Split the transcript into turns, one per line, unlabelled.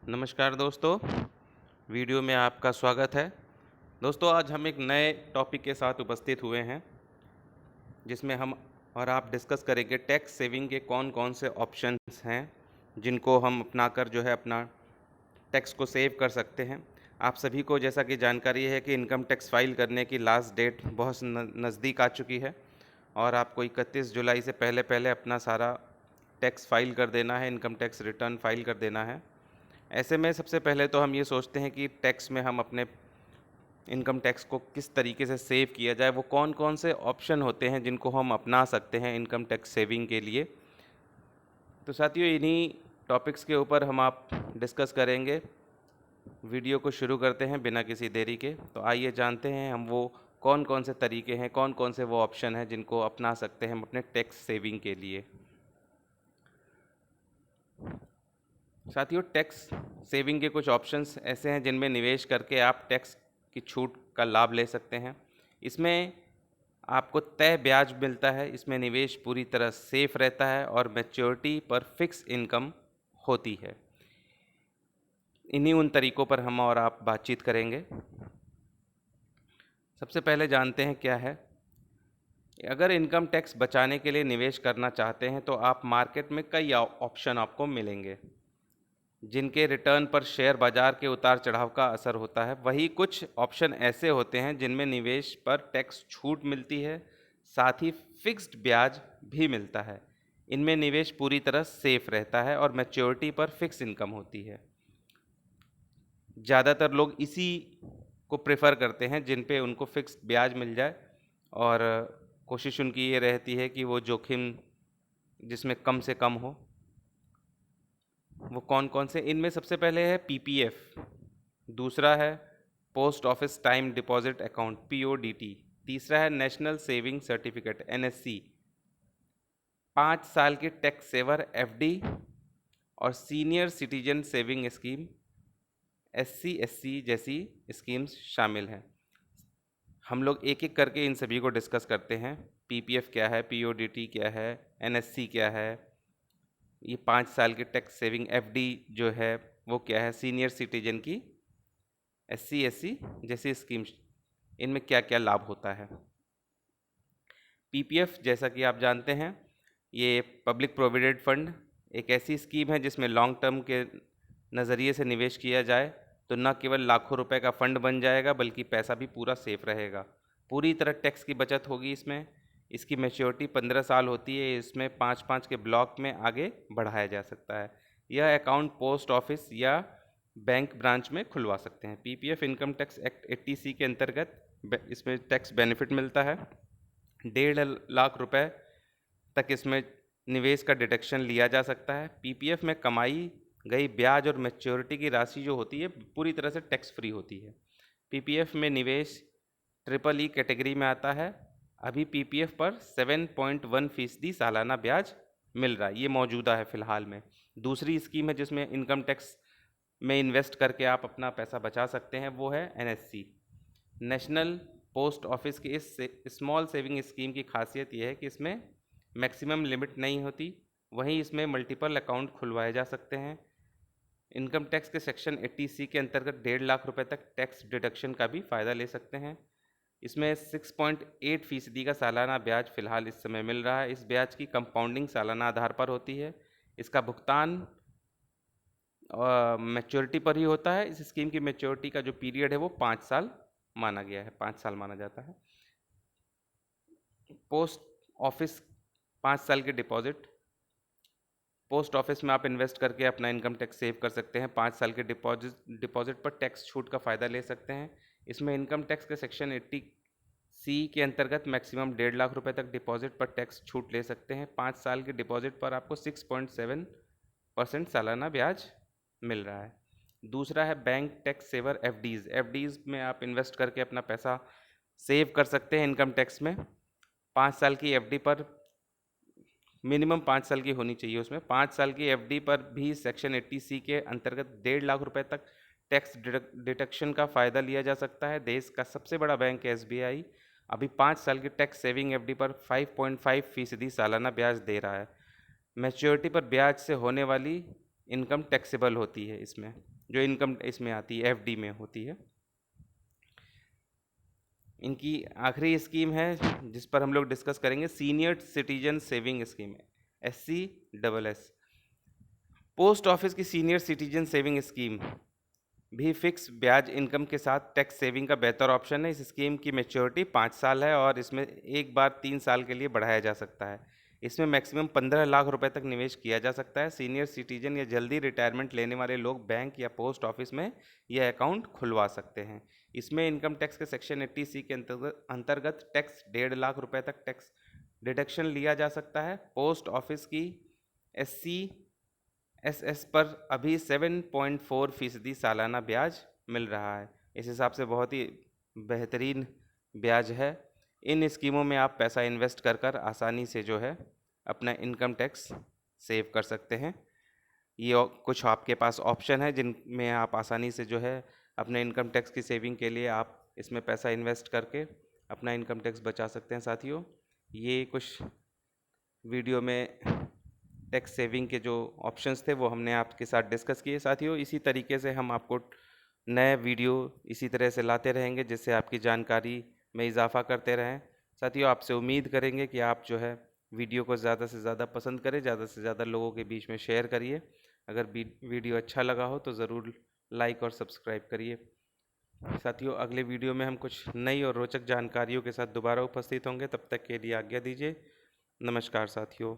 नमस्कार दोस्तों, वीडियो में आपका स्वागत है। दोस्तों, आज हम एक नए टॉपिक के साथ उपस्थित हुए हैं, जिसमें हम और आप डिस्कस करेंगे टैक्स सेविंग के कौन-कौन से ऑप्शंस हैं, जिनको हम अपनाकर जो है अपना टैक्स को सेव कर सकते हैं। आप सभी को जैसा कि जानकारी है कि इनकम टैक्स फ़ाइल करने की लास्ट डेट बहुत नज़दीक आ चुकी है और आपको 31 जुलाई से पहले-पहले अपना सारा टैक्स फ़ाइल कर देना है, इनकम टैक्स रिटर्न फ़ाइल कर देना है। ऐसे में सबसे पहले तो हम ये सोचते हैं कि टैक्स में हम अपने इनकम टैक्स को किस तरीके से सेव किया जाए, वो कौन-कौन से ऑप्शन होते हैं जिनको हम अपना सकते हैं इनकम टैक्स सेविंग के लिए। तो साथियों, इन्हीं टॉपिक्स के ऊपर हम आप डिस्कस करेंगे। वीडियो को शुरू करते हैं बिना किसी देरी के। तो आइए जानते हैं हम वो कौन-कौन से तरीके हैं, कौन-कौन से वो ऑप्शन हैं जिनको अपना सकते हैं हम अपने टैक्स सेविंग के लिए। साथियों, टैक्स सेविंग के कुछ ऑप्शंस ऐसे हैं जिनमें निवेश करके आप टैक्स की छूट का लाभ ले सकते हैं। इसमें आपको तय ब्याज मिलता है, इसमें निवेश पूरी तरह सेफ रहता है और मैच्योरिटी पर फिक्स इनकम होती है। इन्हीं उन तरीकों पर हम और आप बातचीत करेंगे। सबसे पहले जानते हैं क्या है। अगर इनकम टैक्स बचाने के लिए निवेश करना चाहते हैं तो आप मार्केट में कई ऑप्शन आपको मिलेंगे, जिनके रिटर्न पर शेयर बाजार के उतार चढ़ाव का असर होता है। वही कुछ ऑप्शन ऐसे होते हैं जिनमें निवेश पर टैक्स छूट मिलती है, साथ ही फिक्स्ड ब्याज भी मिलता है। इनमें निवेश पूरी तरह सेफ रहता है और मैच्योरिटी पर फिक्स इनकम होती है। ज़्यादातर लोग इसी को प्रेफर करते हैं जिन पे उनको फिक्स्ड ब्याज मिल जाए और कोशिश उनकी ये रहती है कि वो जोखिम जिसमें कम से कम हो। वो कौन-कौन से, इनमें सबसे पहले है पीपीएफ, दूसरा है post office time deposit account PODT, तीसरा है नेशनल सेविंग सर्टिफिकेट एनएससी, 5 साल की टैक्स सेवर एफडी और senior citizen saving scheme SC SC जैसी स्कीम्स शामिल हैं। हम लोग एक-एक करके इन सभी को डिस्कस करते हैं। पीपीएफ क्या है, पीओडीटी क्या है, एनएससी क्या है, ये 5 साल की टैक्स सेविंग एफडी जो है वो क्या है, सीनियर सिटीजन की एससी एससी जैसी स्कीम्स, इनमें क्या-क्या लाभ होता है। पीपीएफ, जैसा कि आप जानते हैं, ये पब्लिक प्रोविडेंट फंड एक ऐसी स्कीम है जिसमें लॉन्ग टर्म के नज़रिए से निवेश किया जाए तो न केवल लाखों रुपए का फंड बन जाएगा बल्कि पैसा भी पूरा सेफ रहेगा। पूरी तरह टैक्स की बचत होगी इसमें। इसकी मैच्योरिटी 15 साल होती है। इसमें 5-5 के ब्लॉक में आगे बढ़ाया जा सकता है। यह अकाउंट पोस्ट ऑफिस या बैंक ब्रांच में खुलवा सकते हैं। PPF income tax act 80C के अंतर्गत इसमें टैक्स बेनिफिट मिलता है। 1.5 लाख रुपए तक इसमें निवेश का डिडक्शन लिया जा सकता है। पीपीएफ में कमाई गई ब्याज और मैच्योरिटी की राशि जो होती है पूरी तरह से टैक्स फ्री होती है। पीपीएफ में निवेश ट्रिपल ई कैटेगरी में आता है। अभी पीपीएफ पर 7.1% सालाना ब्याज मिल रहा है, ये मौजूदा है फ़िलहाल में। दूसरी स्कीम है जिसमें इनकम टैक्स में इन्वेस्ट करके आप अपना पैसा बचा सकते हैं, वो है एनएससी, नेशनल पोस्ट ऑफिस की। इस स्मॉल सेविंग स्कीम की खासियत यह है कि इसमें मैक्सिमम लिमिट नहीं होती, वहीं इसमें मल्टीपल अकाउंट खुलवाए जा सकते हैं। इनकम टैक्स के सेक्शन 80C के अंतर्गत 1.5 लाख रुपए तक टैक्स डिडक्शन का भी फ़ायदा ले सकते हैं। इसमें 6.8% का सालाना ब्याज फ़िलहाल इस समय मिल रहा है। इस ब्याज की कंपाउंडिंग सालाना आधार पर होती है। इसका भुगतान मैच्योरिटी पर ही होता है। इस स्कीम की मैच्योरिटी का जो पीरियड है वो 5 साल माना गया है, 5 साल माना जाता है। पोस्ट ऑफिस 5 साल की डिपॉजिट, पोस्ट ऑफिस में आप इन्वेस्ट करके अपना इनकम टैक्स सेव कर सकते हैं। 5 साल के डिपॉजिट पर टैक्स छूट का फ़ायदा ले सकते हैं। इसमें इनकम टैक्स के सेक्शन 80C के अंतर्गत मैक्सिमम 1.5 लाख रुपए तक डिपॉजिट पर टैक्स छूट ले सकते हैं। 5 साल के डिपॉजिट पर आपको 6.7% सालाना ब्याज मिल रहा है। दूसरा है bank tax saver FDs. FDs में आप इन्वेस्ट करके अपना पैसा सेव कर सकते हैं इनकम टैक्स में। 5 साल की एफडी पर मिनिमम 5 साल की होनी चाहिए उसमें। 5 साल की एफडी पर भी सेक्शन 80C के अंतर्गत 1.5 लाख रुपए तक टैक्स डिडक्शन का फ़ायदा लिया जा सकता है। देश का सबसे बड़ा बैंक है एसबीआई, अभी 5 साल की टैक्स सेविंग एफडी पर 5.5% सालाना ब्याज दे रहा है। मैच्योरिटी पर ब्याज से होने वाली इनकम टैक्सेबल होती है इसमें, जो इनकम इसमें आती है एफडी में होती है। इनकी आखिरी स्कीम है जिस पर हम लोग डिस्कस करेंगे, सीनियर सिटीजन सेविंग स्कीम है, SCSS। पोस्ट ऑफिस की सीनियर सिटीजन सेविंग स्कीम भी फिक्स ब्याज इनकम के साथ टैक्स सेविंग का बेहतर ऑप्शन है। इस स्कीम की मैच्योरिटी 5 साल है और इसमें एक बार 3 साल के लिए बढ़ाया जा सकता है। इसमें मैक्सिमम 15 लाख रुपए तक निवेश किया जा सकता है। सीनियर सिटीजन या जल्दी रिटायरमेंट लेने वाले लोग बैंक या पोस्ट ऑफिस में यह अकाउंट खुलवा सकते हैं। इसमें इनकम टैक्स के सेक्शन 80C के अंतर्गत टैक्स 1.5 लाख रुपए तक टैक्स डिडक्शन लिया जा सकता है। पोस्ट ऑफिस की SCSS पर अभी 7.4% सालाना ब्याज मिल रहा है। इस हिसाब से बहुत ही बेहतरीन ब्याज है। इन स्कीमों में आप पैसा इन्वेस्ट कर कर आसानी से जो है अपना इनकम टैक्स सेव कर सकते हैं। ये कुछ आपके पास ऑप्शन है जिनमें आप आसानी से जो है अपने इनकम टैक्स की सेविंग के लिए आप इसमें पैसा इन्वेस्ट करके अपना इनकम टैक्स बचा सकते हैं। साथियों, ये कुछ वीडियो में टैक्स सेविंग के जो ऑप्शंस थे वो हमने आपके साथ डिस्कस किए। साथियों, इसी तरीके से हम आपको नए वीडियो इसी तरह से लाते रहेंगे जिससे आपकी जानकारी में इजाफा करते रहें। साथियों, आपसे उम्मीद करेंगे कि आप जो है वीडियो को ज़्यादा से ज़्यादा पसंद करें, ज़्यादा से ज़्यादा लोगों के बीच में शेयर करिए। अगर वीडियो अच्छा लगा हो तो ज़रूर लाइक और सब्सक्राइब करिए। साथियों, अगले वीडियो में हम कुछ नई और रोचक जानकारियों के साथ दोबारा उपस्थित होंगे। तब तक के लिए आज्ञा दीजिए। नमस्कार साथियों।